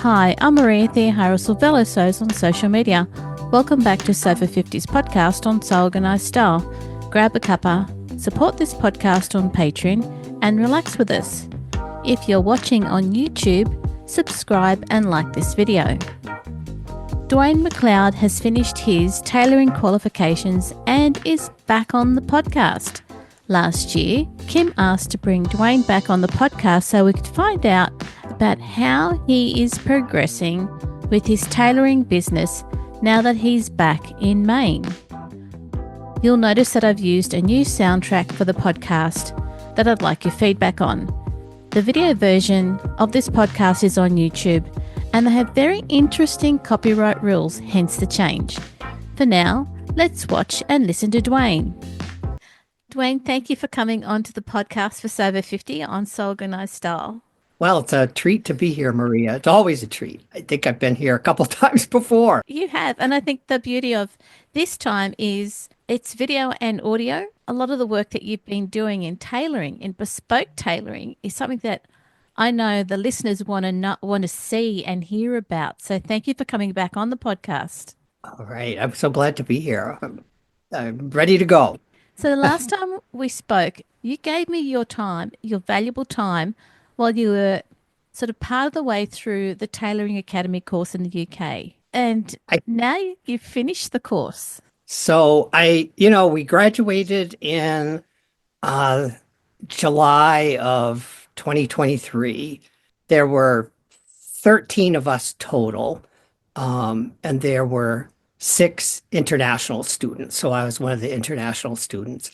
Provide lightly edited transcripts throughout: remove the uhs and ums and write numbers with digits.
Hi, I'm Maria Theoharis-Silvelos on social media. Welcome back to Sofa 50's podcast on Organised style. Grab a cuppa, support this podcast on Patreon, and relax with us. If you're watching on YouTube, subscribe and like this video. Duane MacLeod has finished his tailoring qualifications and is back on the podcast. Last year, Kim asked to bring Duane back on the podcast so we could find out about how he is progressing with his tailoring business now that he's back in Maine. You'll notice that I've used a new soundtrack for the podcast that I'd like your feedback on. The video version of this podcast is on YouTube and they have very interesting copyright rules, hence the change. For now, let's watch and listen to Duane. Duane, thank you for coming on to the podcast for Sofa 50 on So Organised Style. Well, it's a treat to be here, Maria. It's always a treat. I think I've been here a couple times before. You have, and I think the beauty of this time is it's video and audio. A lot of the work that you've been doing in tailoring, in bespoke tailoring, is something that I know the listeners want to see and hear about. So thank you for coming back on the podcast. All right. I'm so glad to be here. I'm ready to go. So the last time we spoke, you gave me your time, your valuable time, while you were sort of part of the way through the Tailoring Academy course in the UK. And now you've finished the course. So we graduated in July of 2023. There were 13 of us total, and there were 6 international students. So I was one of the international students.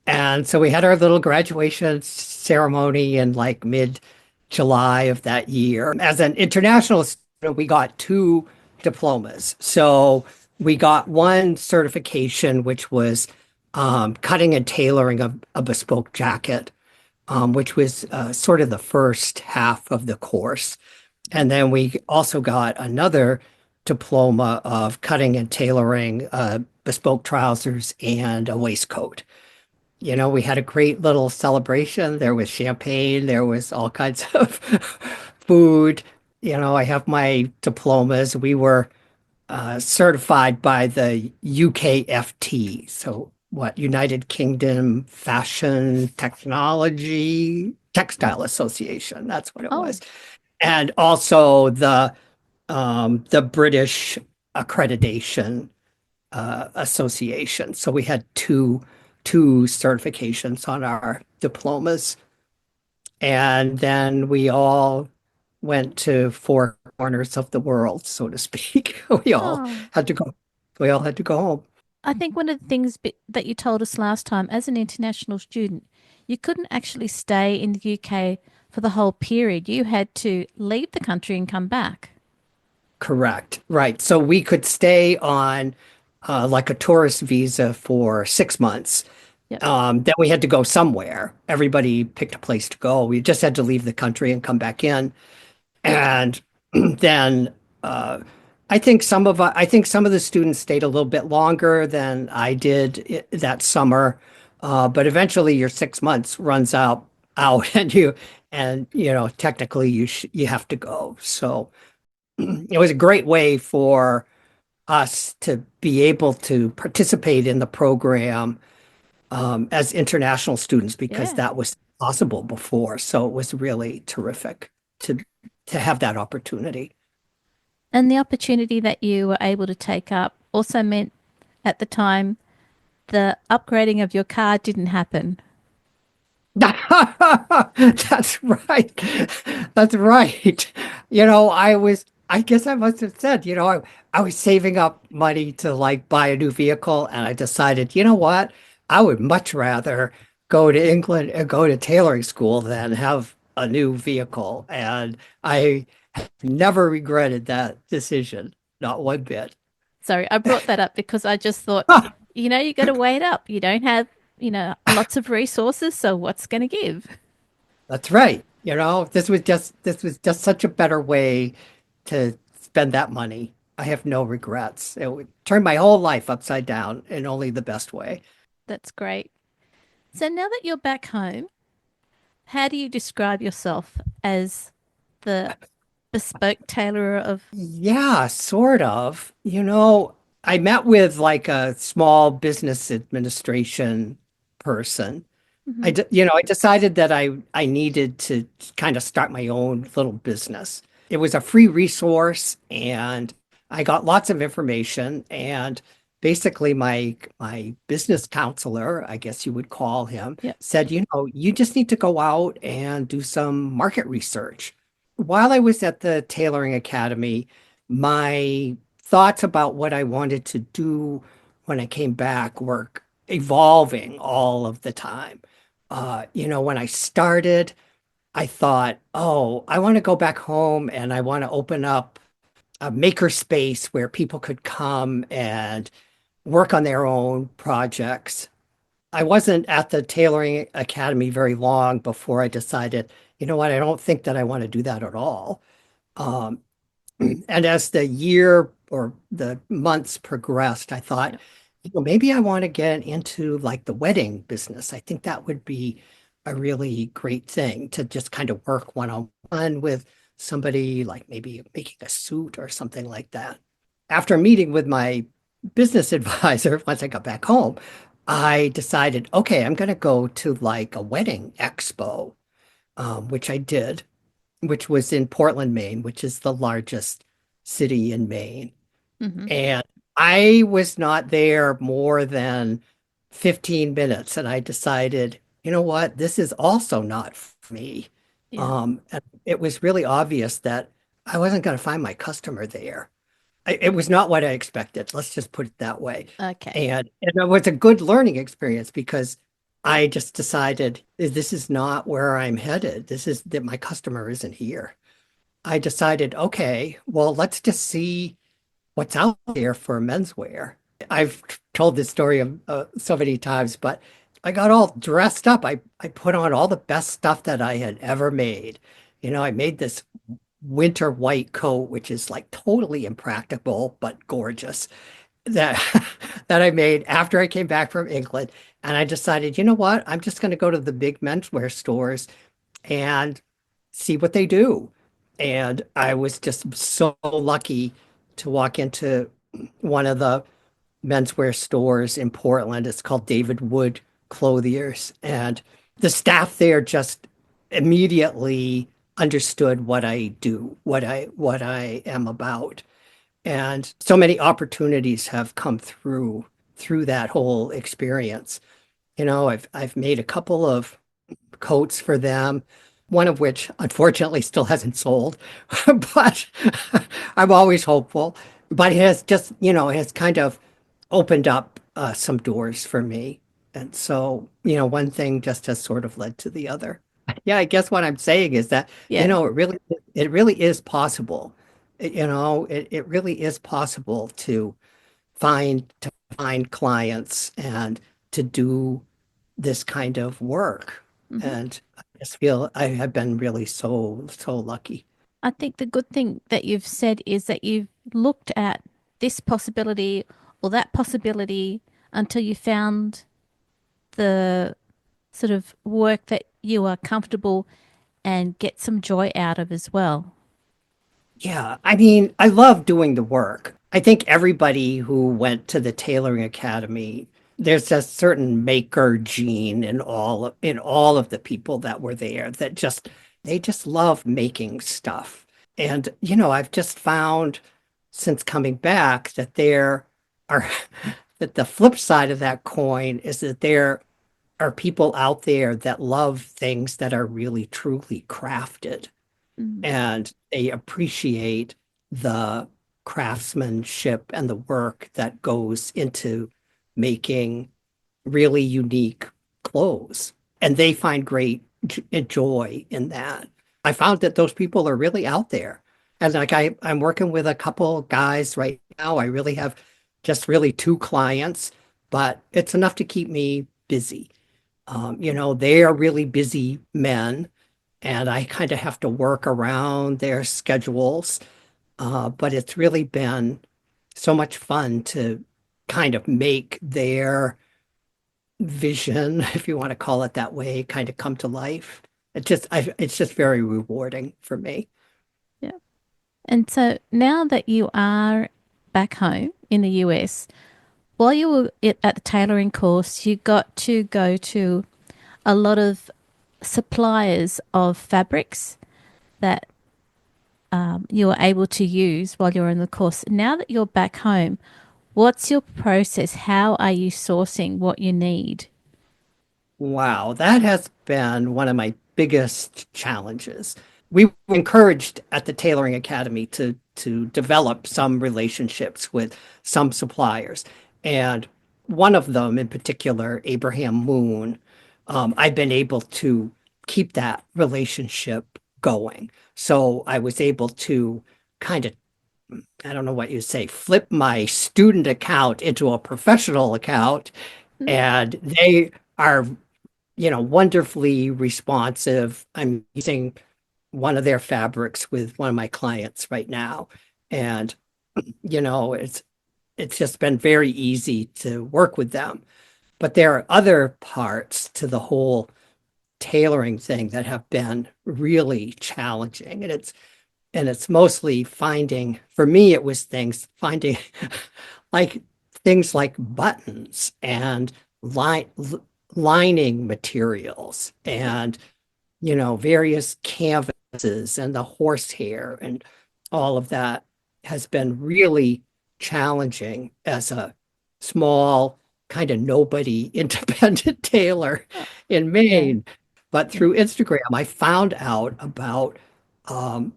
And so we had our little graduation ceremony in like mid-July of that year. As an international student, we got 2 diplomas. So we got one certification, which was cutting and tailoring a bespoke jacket, which was sort of the first half of the course. And then we also got another diploma of cutting and tailoring bespoke trousers and a waistcoat. You know, we had a great little celebration. There was champagne, there was all kinds of food. You know, I have my diplomas. We were certified by the UKFT. So United Kingdom Fashion Technology Textile Association. That's what it was. And also the British Accreditation Association. So we had two certifications on our diplomas. And then we all went to 4 corners of the world, so to speak. We all had to go home. I think one of the things that you told us last time, as an international student, you couldn't actually stay in the UK for the whole period. You had to leave the country and come back. Correct. Right. So we could stay on like a tourist visa for 6 months. Yep. Then we had to go somewhere. Everybody picked a place to go. We just had to leave the country and come back in. And then I think some of the students stayed a little bit longer than I did that summer. But eventually your 6 months runs out and you know, technically you have to go. So it was a great way for us to be able to participate in the program as international students because that was possible before. So it was really terrific to have that opportunity. And the opportunity that you were able to take up also meant at the time the upgrading of your car didn't happen. That's right. That's right. You know, I guess I must have said, you know, I was saving up money to like buy a new vehicle and I decided, you know what? I would much rather go to England and go to tailoring school than have a new vehicle. And I never regretted that decision, not one bit. Sorry, I brought that up because I just thought, you know, you got to weigh it up. You don't have, you know, lots of resources, so what's going to give? That's right. You know, this was just such a better way to spend that money. I have no regrets. It would turn my whole life upside down in only the best way. That's great. So now that you're back home, how do you describe yourself as the bespoke tailorer of. Yeah, sort of. I met with like a small business administration person. Mhm. I decided that I needed to kind of start my own little business. It was a free resource and I got lots of information and basically my business counselor, I guess you would call him, Yep. said, you just need to go out and do some market research. While I was at the Tailoring Academy, my thoughts about what I wanted to do when I came back were evolving all of the time. When I started, I thought, oh, I want to go back home and I want to open up a maker space where people could come and work on their own projects. I wasn't at the Tailoring Academy very long before I decided, you know what, I don't think that I want to do that at all. Um, and as the year or the months progressed, I thought, Yep. maybe I want to get into like the wedding business. I think that would be a really great thing to just kind of work one-on-one with somebody, like maybe making a suit or something like that. After meeting with my business advisor, once I got back home, I decided, okay, I'm going to go to like a wedding expo, which I did, which was in Portland, Maine, which is the largest city in Maine. Mhm. And I was not there more than 15 minutes. And I decided, you know what? This is also not for me. Yeah. And it was really obvious that I wasn't going to find my customer there. It was not what I expected. Let's just put it that way. Okay. And it was a good learning experience because I just decided this is not where I'm headed. This is that my customer isn't here. I decided, okay, well, let's just see what's out there for menswear. I've told this story so many times, but I got all dressed up. I put on all the best stuff that I had ever made. I made this winter white coat, which is like totally impractical but gorgeous that that I made after I came back from England. And I decided, you know what? I'm just going to go to the big menswear stores and see what they do. And I was just so lucky to walk into one of the menswear stores in Portland. It's called David Wood Clothiers. And the staff there just immediately understood what I do, what I am about. And so many opportunities have come through that whole experience. I've made a couple of coats for them, one of which unfortunately still hasn't sold, but I'm always hopeful. But it has just, it has kind of opened up some doors for me. And so, one thing just has sort of led to the other. Yeah, I guess what I'm saying is that, Yeah. it really is possible. It really is possible to find clients and to do this kind of work. Mhm. And I just feel I have been really so lucky. I think the good thing that you've said is that you've looked at this possibility or that possibility until you found the sort of work that you are comfortable and get some joy out of as well. Yeah, I mean, I love doing the work. I think everybody who went to the Tailoring Academy, there's a certain maker gene in all of the people that were there that they just love making stuff. And I've just found since coming back that there are that the flip side of that coin is that there are people out there that love things that are really truly crafted Mm. and they appreciate the craftsmanship and the work that goes into making really unique clothes. And they find great joy in that. I found that those people are really out there. And like I'm working with a couple guys right now. I really have just really two clients, but it's enough to keep me busy. They are really busy men and I kind of have to work around their schedules. But it's really been so much fun to kind of make their vision, if you want to call it that way, kind of come to life. It's just very rewarding for me. Yeah. And so now that you are back home in the US, while you were at the tailoring course, you got to go to a lot of suppliers of fabrics that you were able to use while you were in the course. Now that you're back home, what's your process? How are you sourcing what you need? Wow, that has been one of my biggest challenges. We were encouraged at the Tailoring Academy to develop some relationships with some suppliers. And one of them in particular, Abraham Moon, I've been able to keep that relationship going. So I was able to kind of, I don't know what you say, flip my student account into a professional account. Mm. And they are wonderfully responsive. I'm using one of their fabrics with one of my clients right now. And, it's just been very easy to work with them. But there are other parts to the whole tailoring thing that have been really challenging. And it's mostly finding, for me, it was things finding like things like buttons and line lining materials and various canvases and the horsehair and all of that has been really challenging as a small kind of nobody independent tailor Oh, in yeah, Maine. But yeah. through Instagram, I found out about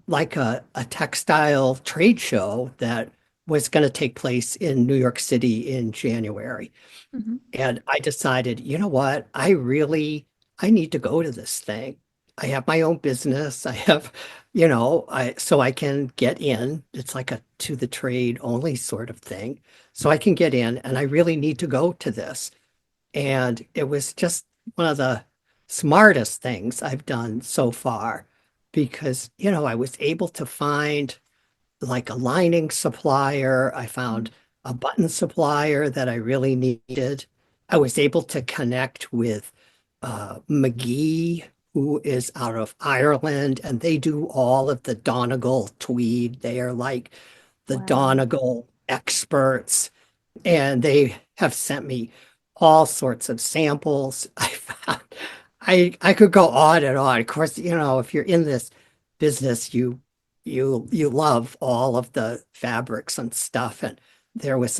like a textile trade show that was going to take place in New York City in January. Hmm. And I decided, you know what? I need to go to this thing. I have my own business. I have, so I can get in. It's like a to the trade only sort of thing. So I can get in and I really need to go to this. And it was just one of the smartest things I've done so far because, I was able to find like a lining supplier. I found a button supplier that I really needed. I was able to connect with McGee, who is out of Ireland, and they do all of the Donegal tweed. They are like the Wow. Donegal experts, and they have sent me all sorts of samples. I found I could go on and on. Of course, if you're in this business, you love all of the fabrics and stuff. And there was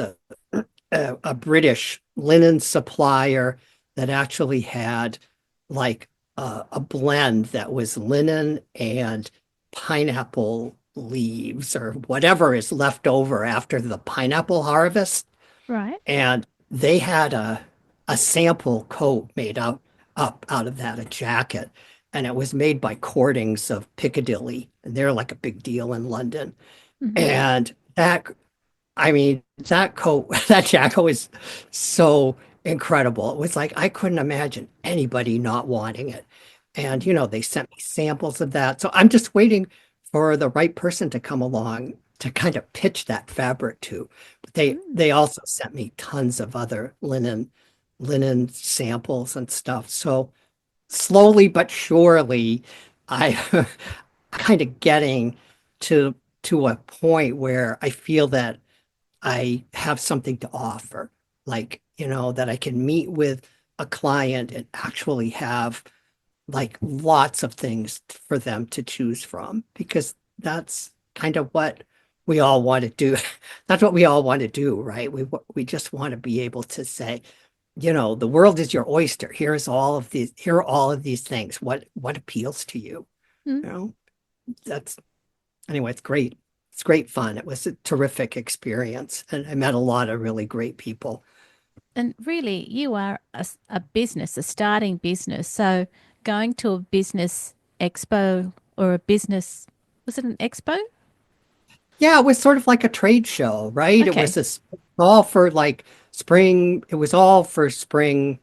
a British linen supplier that actually had like a blend that was linen and pineapple leaves or whatever is left over after the pineapple harvest. Right. And they had a sample coat made up out of that, a jacket. And it was made by Cordings of Piccadilly. And they're like a big deal in London. Hmm. And I mean, that coat, that jacket was so incredible. It was like I couldn't imagine anybody not wanting it. And, they sent me samples of that. So I'm just waiting for the right person to come along to kind of pitch that fabric to. But they also sent me tons of other linen samples and stuff. So slowly but surely, I kind of getting to to a point where I feel that I have something to offer, like, that I can meet with a client and actually have like lots of things for them to choose from because that's kind of what we all want to do. That's what we all want to do, right? We just want to be able to say, the world is your oyster. Here are all of these things. What appeals to you? Mm. You know, that's anyway, it's great. It's great fun. It was a terrific experience, and I met a lot of really great people. And really, you are a business, a starting business. So going to a business expo or a business, was it an expo? Yeah, it was sort of like a trade show, right? It Okay. was all for like spring. It was all for Yeah. spring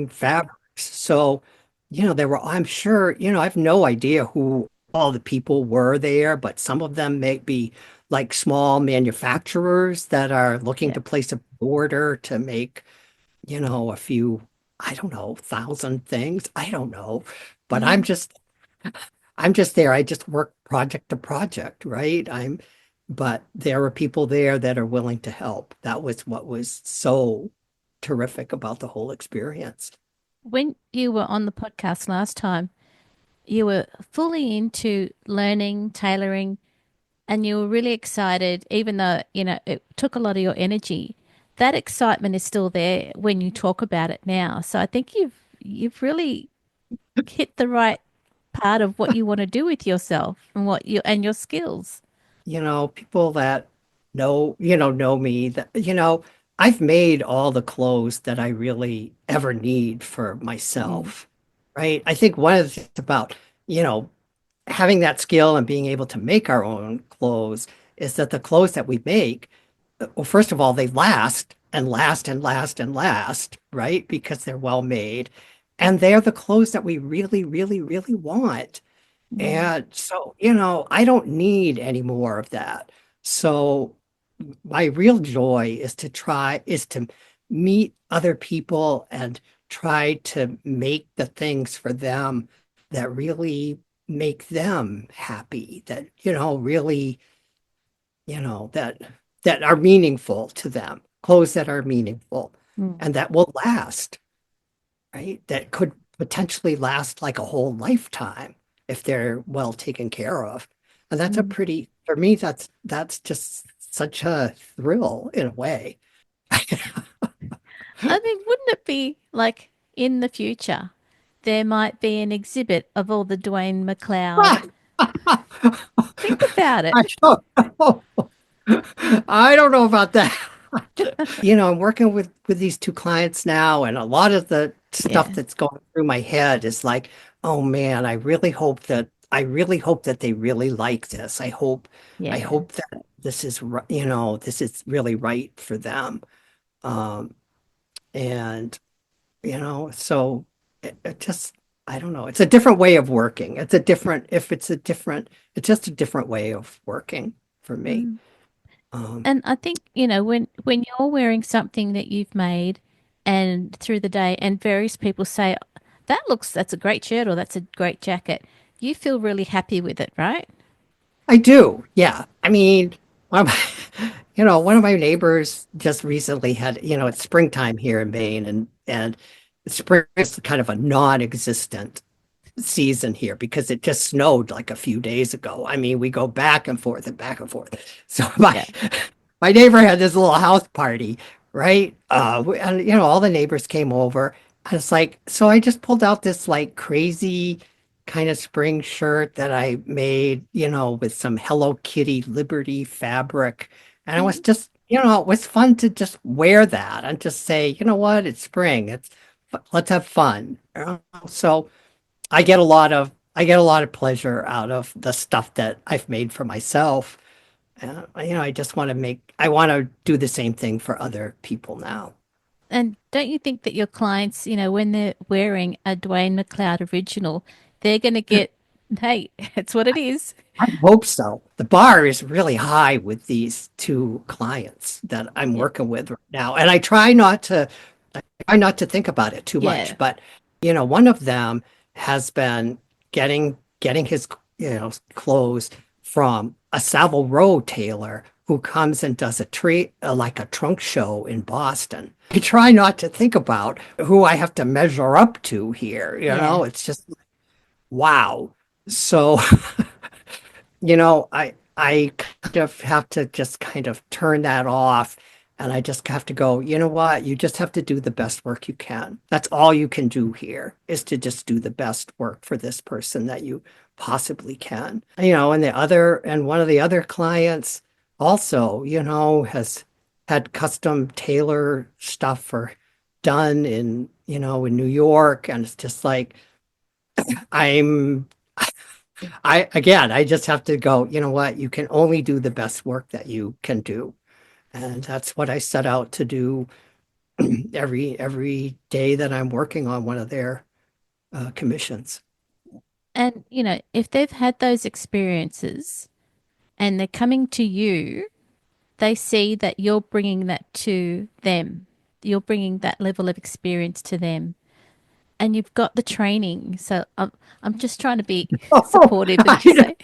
fabrics. So, there were, I'm sure, I have no idea who all the people were there, but some of them may be like small manufacturers that are looking Yeah. to place a order to make a few, I don't know, thousand things. I don't know. But Mm. I'm just there. I just work project to project, right? But there are people there that are willing to help. That was what was so terrific about the whole experience. When you were on the podcast last time, you were fully into learning, tailoring, and you were really excited, even though, it took a lot of your energy. That excitement is still there when you talk about it now. So I think you've really hit the right part of what you want to do with yourself and your skills. People that know me that, I've made all the clothes that I really ever need for Mm, myself, right? I think one of the things about, you know, having that skill and being able to make our own clothes is that the clothes that we make, well, first of all, they last and last and last and last, right? Because they're well made. And they're the clothes that we really, really, really want. mm, And so, I don't need any more of that. So my real joy is to meet other people and try to make the things for them that really make them happy, that, really, that are meaningful to them, clothes that are meaningful mm, and that will last, right? That could potentially last like a whole lifetime if they're well taken care of. And that's mm. for me, that's just such a thrill in a way. I think, wouldn't it be like in the future, there might be an exhibit of all the Duane MacLeod. Think about it. I don't know. I don't know about that. I'm working with these two clients now, and a lot of the stuff Yeah, that's going through my head is like, oh man, I really hope that they really like this. I yeah. hope that this is really right for them. Um, and so it just I don't know. It's a different way of working. It's just a different way of working for me. Mm. Um, And I think, when you're wearing something that you've made and through the day and various people say, that's a great shirt or that's a great jacket, you feel really happy with it, right? I do. Yeah. I mean, one of my, one of my neighbors just recently had, it's springtime here in Maine and spring is kind of a non-existent season here because it just snowed like a few days ago. I mean, we go back and forth and back and forth. So my Yeah. my neighbor had this little house party, right? And all the neighbors came over. I was like, so I just pulled out this like crazy kind of spring shirt that I made, with some Hello Kitty Liberty fabric. And it was Mm. just, it was fun to just wear that and just say, you know what, it's spring. Let's have fun. So I get a lot of pleasure out of the stuff that I've made for myself. I want to do the same thing for other people now. And don't you think that your clients, when they're wearing a Duane MacLeod original, they're going to get, hey, it's what it is. I hope so. The bar is really high with these two clients that I'm Yeah. working with right now. And I try not to think about it too Yeah. much, but one of them has been getting his clothes from a Savile Row tailor who comes and does like a trunk show in Boston. I try not to think about who I have to measure up to here, Yeah. it's just wow. So I kind of have to just kind of turn that off. And I just have to go, you know what? You just have to do the best work you can. That's all you can do here is to just do the best work for this person that you possibly can. And one of the other clients also, has had custom tailor stuff done in New York. And it's just like, I'm I just have to go, you know what? You can only do the best work that you can do. And that's what I set out to do every day that I'm working on one of their commissions. And, if they've had those experiences and they're coming to you, they see that you're bringing that to them. You're bringing that level of experience to them. and you've got the training. So I'm just trying to be Oh, supportive and just say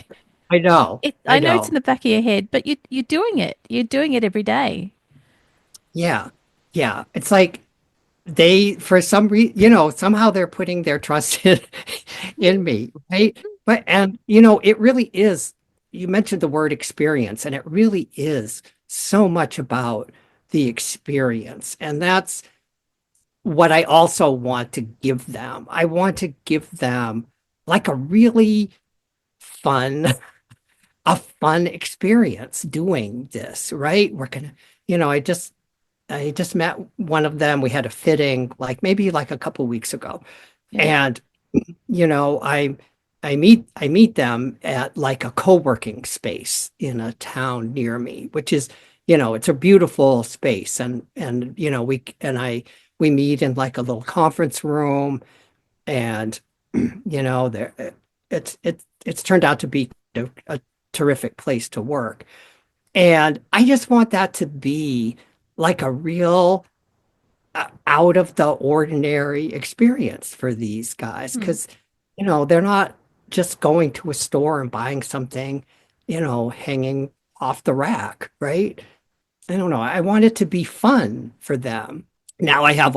I know, it. I I know it's in know. the back of your head, but you're doing it. You're doing it every day. Yeah, yeah. It's like for some reason, somehow they're putting their trust in me, right? But and it really is. You mentioned the word experience, and it really is so much about the experience, and that's what I also want to give them. I want to give them like a really fun, a fun experience doing this, right? We're gonna, you know, I just met one of them. We had a fitting like maybe like a couple weeks ago. Yeah. And you know, I meet them at like a co-working space in a town near me, which is, it's a beautiful space. And we meet in like a little conference room and there it's turned out to be a terrific place to work. And I just want that to be like a real out of the ordinary experience for these guys Hmm. because they're not just going to a store and buying something hanging off the rack, right? I don't know. I want it to be fun for them. Now I have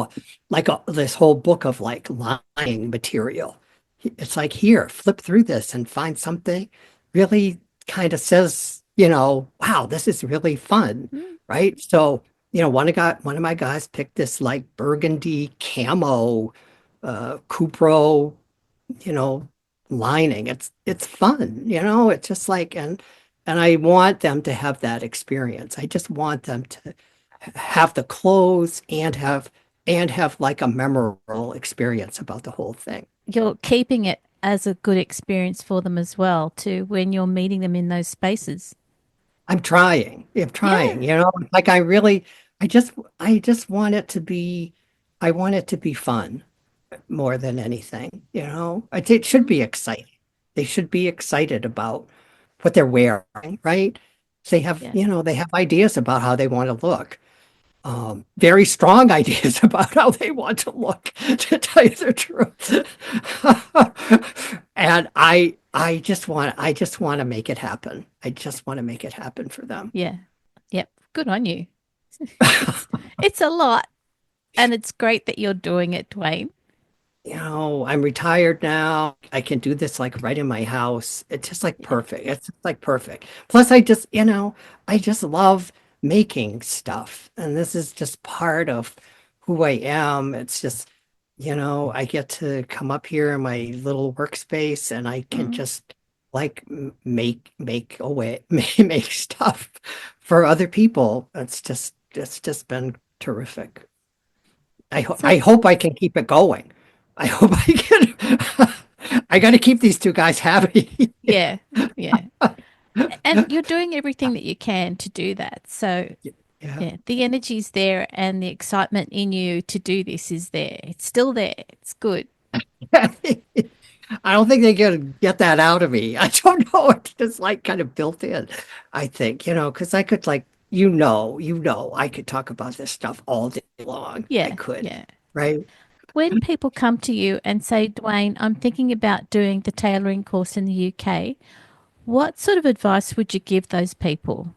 this whole book of like lying material. It's like, here, flip through this and find something really kind of says, wow, this is really fun, Mm. right? So, one of my guys picked this like burgundy camo Cupro, you know, lining. It's fun, it's just like and I want them to have that experience. I just want them to have the clothes and have like a memorable experience about the whole thing. You're keeping it as a good experience for them as well, too, when you're meeting them in those spaces. I'm trying. I'm Yeah. trying, like I just want it to be I want it to be fun more than anything. It should Mm. be exciting. They should be excited about what they're wearing, right? They have, Yeah. they have ideas about how they want to look. Very strong ideas about how they want to look, to tell you the truth. And I just want to make it happen. I just want to make it happen for them. Yeah. Yep. Good on you. It's it's a lot, and it's great that you're doing it, Dwayne. I'm retired now. I can do this like right in my house. It's just like Yeah. perfect. It's just like perfect. Plus, I just love making stuff. And this is just part of who I am. It's just, I get to come up here in my little workspace and I can Mm. just like make away, make stuff for other people. It's just been terrific. So, I hope I can keep it going. I hope I can. I got to keep these two guys happy. yeah. Yeah. And you're doing everything that you can to do that. So, Yeah. yeah, the energy's there and the excitement in you to do this is there. It's still there. It's good. I don't think they can get that out of me. I don't know. It's just like kind of built in, I think, because I could like, I could talk about this stuff all day long. I Yeah. could, Yeah. right? When people come to you and say, Dwayne, I'm thinking about doing the tailoring course in the UK, what sort of advice would you give those people?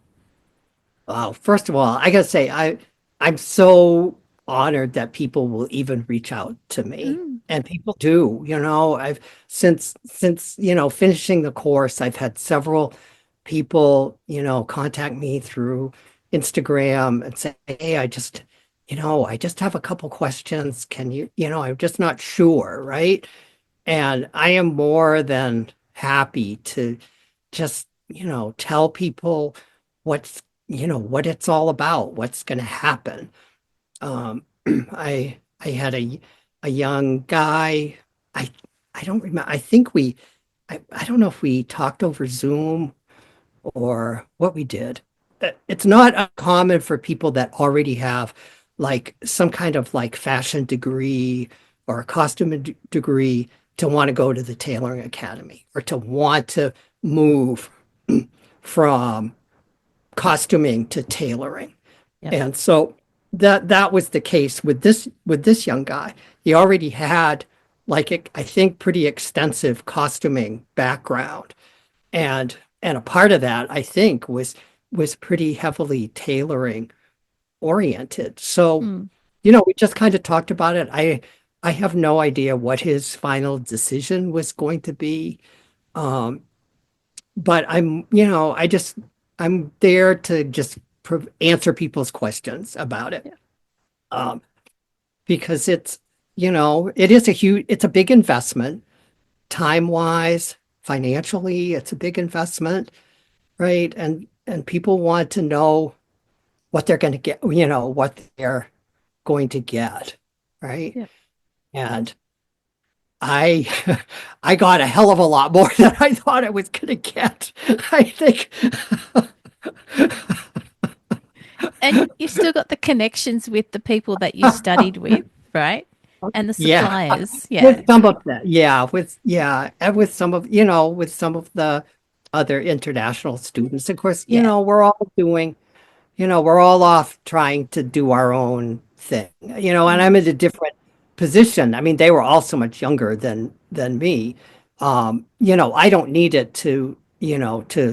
Wow. First of all, I gotta say, I'm so honored that people will even reach out to me. Mm. And people do, I've since, finishing the course, I've had several people, contact me through Instagram and say, hey, I just have a couple questions. Can I'm just not sure, right? And I am more than happy to just, tell people what's, what it's all about, what's going to happen. I had a young guy. I I don't remember. I don't know if we talked over Zoom or what we did. It's not uncommon for people that already have like some kind of like fashion degree or a costume degree to want to go to the Tailoring Academy or to want to move from costuming to tailoring. Yep. And so that was the case with this young guy. He already had I think, pretty extensive costuming background. And a part of that, I think, was pretty heavily tailoring oriented. So, Mm. we just kind of talked about it. I have no idea what his final decision was going to be. Um, but I'm there to just answer people's questions about it. Yeah. Um, because it's a big investment, time wise, financially, it's a big investment, right? And people want to know what they're going to get, what they're going to get, right? Yeah. And I I got a hell of a lot more than I thought I was going to get. I think. And you've still got the connections with the people that you studied with, right? And the Yeah, suppliers. Yeah. with some of that, and with some of the other international students. Of course, Yeah. we're all off trying to do our own thing, and I'm Mm. in a different position. I mean, they were all so much younger than me. I don't need it to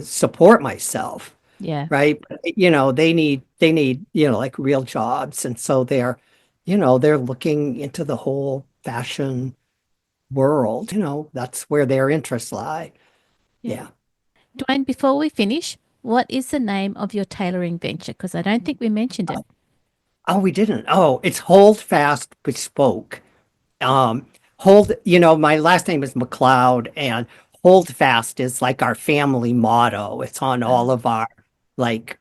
support myself, Yeah. right? But, they need, like real jobs. And so they're looking into the whole fashion world. That's where their interests lie. Yeah. Yeah. Dwayne, before we finish, what is the name of your tailoring venture? Because I don't think we mentioned it. Oh, we didn't. Oh, it's Hold Fast Bespoke. Um, my last name is MacLeod, and Hold Fast is like our family motto. It's on all Uh, of our, like,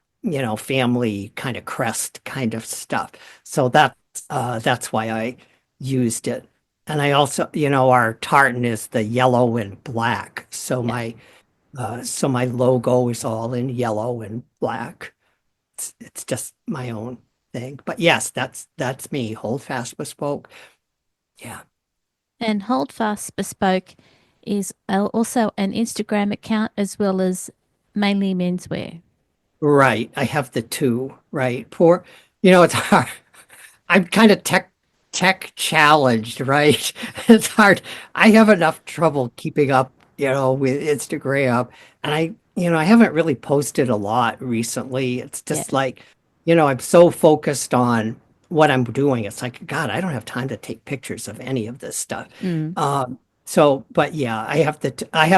family kind of crest kind of stuff. So that's why I used it. And I also, our tartan is the yellow and black. So yeah. my logo is all in yellow and black. It's just my own thing. But yes, that's me. Hold Fast Bespoke. Yeah. And Holdfast Bespoke is also an Instagram account as well as mainly menswear. Right. I have the two, right? It's hard. I'm kind of tech challenged, right? It's hard. I have enough trouble keeping up, with Instagram. And I haven't really posted a lot recently. It's Yeah. just like, I'm so focused on what I'm doing. It's like, God, I don't have time to take pictures of any of this stuff. Mm. But yeah, I have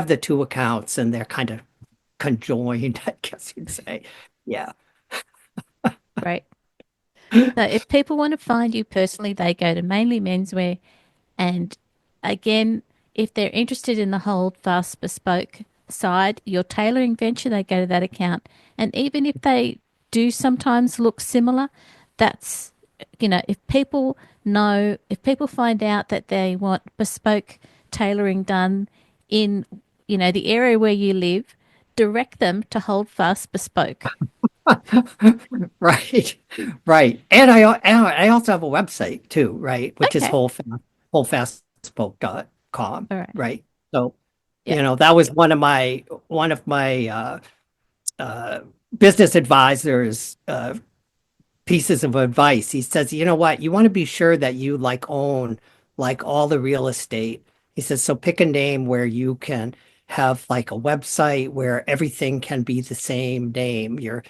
the two accounts and they're kind of conjoined, I guess you'd say. Yeah. Great. So if people want to find you personally, they go to mainly menswear. And again, if they're interested in the whole Fast Bespoke side, your tailoring venture, they go to that account. And even if they do sometimes look similar, that's, if people find out that they want bespoke tailoring done in, the area where you live, direct them to Hold Fast Bespoke. Right. Right. And I also have a website too, right? Which is Okay. holdfastbespoke.com, All right. right? So, Yeah. that was one of my uh business advisors pieces of advice. He says, you know what, you want to be sure that you like own like all the real estate. He says, so pick a name where you can have like a website where everything can be the same name, your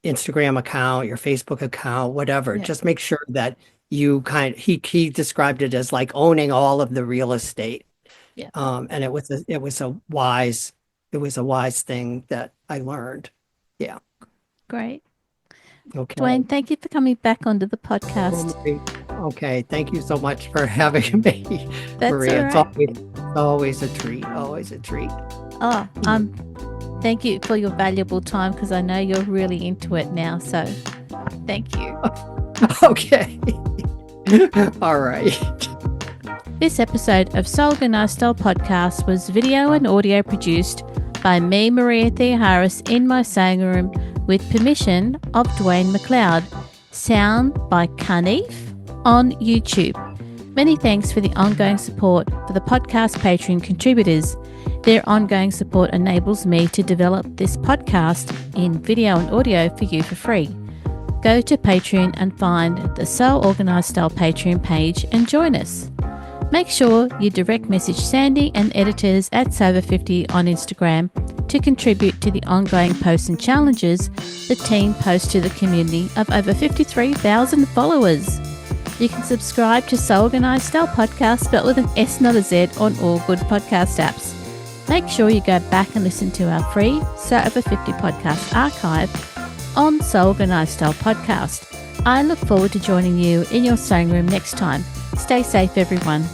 Instagram account, your Facebook account, whatever. Yeah. Just make sure that he described it as like owning all of the real estate. Yeah. And it was a wise thing that I learned. Yeah. Great. Okay. Dwayne, thank you for coming back onto the podcast. Okay. Thank you so much for having me, That's all Maria. It's right. always a treat. Always a treat. Oh, thank you for your valuable time because I know you're really into it now. So thank you. Okay. All right. This episode of Organized Style Podcast was video and audio produced by me, Maria Theoharis, in my sewing room with permission of Duane MacLeod. Sound by Kaneef on YouTube. Many thanks for the ongoing support for the podcast Patreon contributors. Their ongoing support enables me to develop this podcast in video and audio for you for free. Go to Patreon and find the So Organised Style Patreon page and join us. Make sure you direct message Sandy and editors at Sover50 on Instagram to contribute to the ongoing posts and challenges the team posts to the community of over 53,000 followers. You can subscribe to So Organised Style Podcast, spelled with an S, not a Z, on all good podcast apps. Make sure you go back and listen to our free Sover50 podcast archive on So Organised Style Podcast. I look forward to joining you in your sewing room next time. Stay safe, everyone.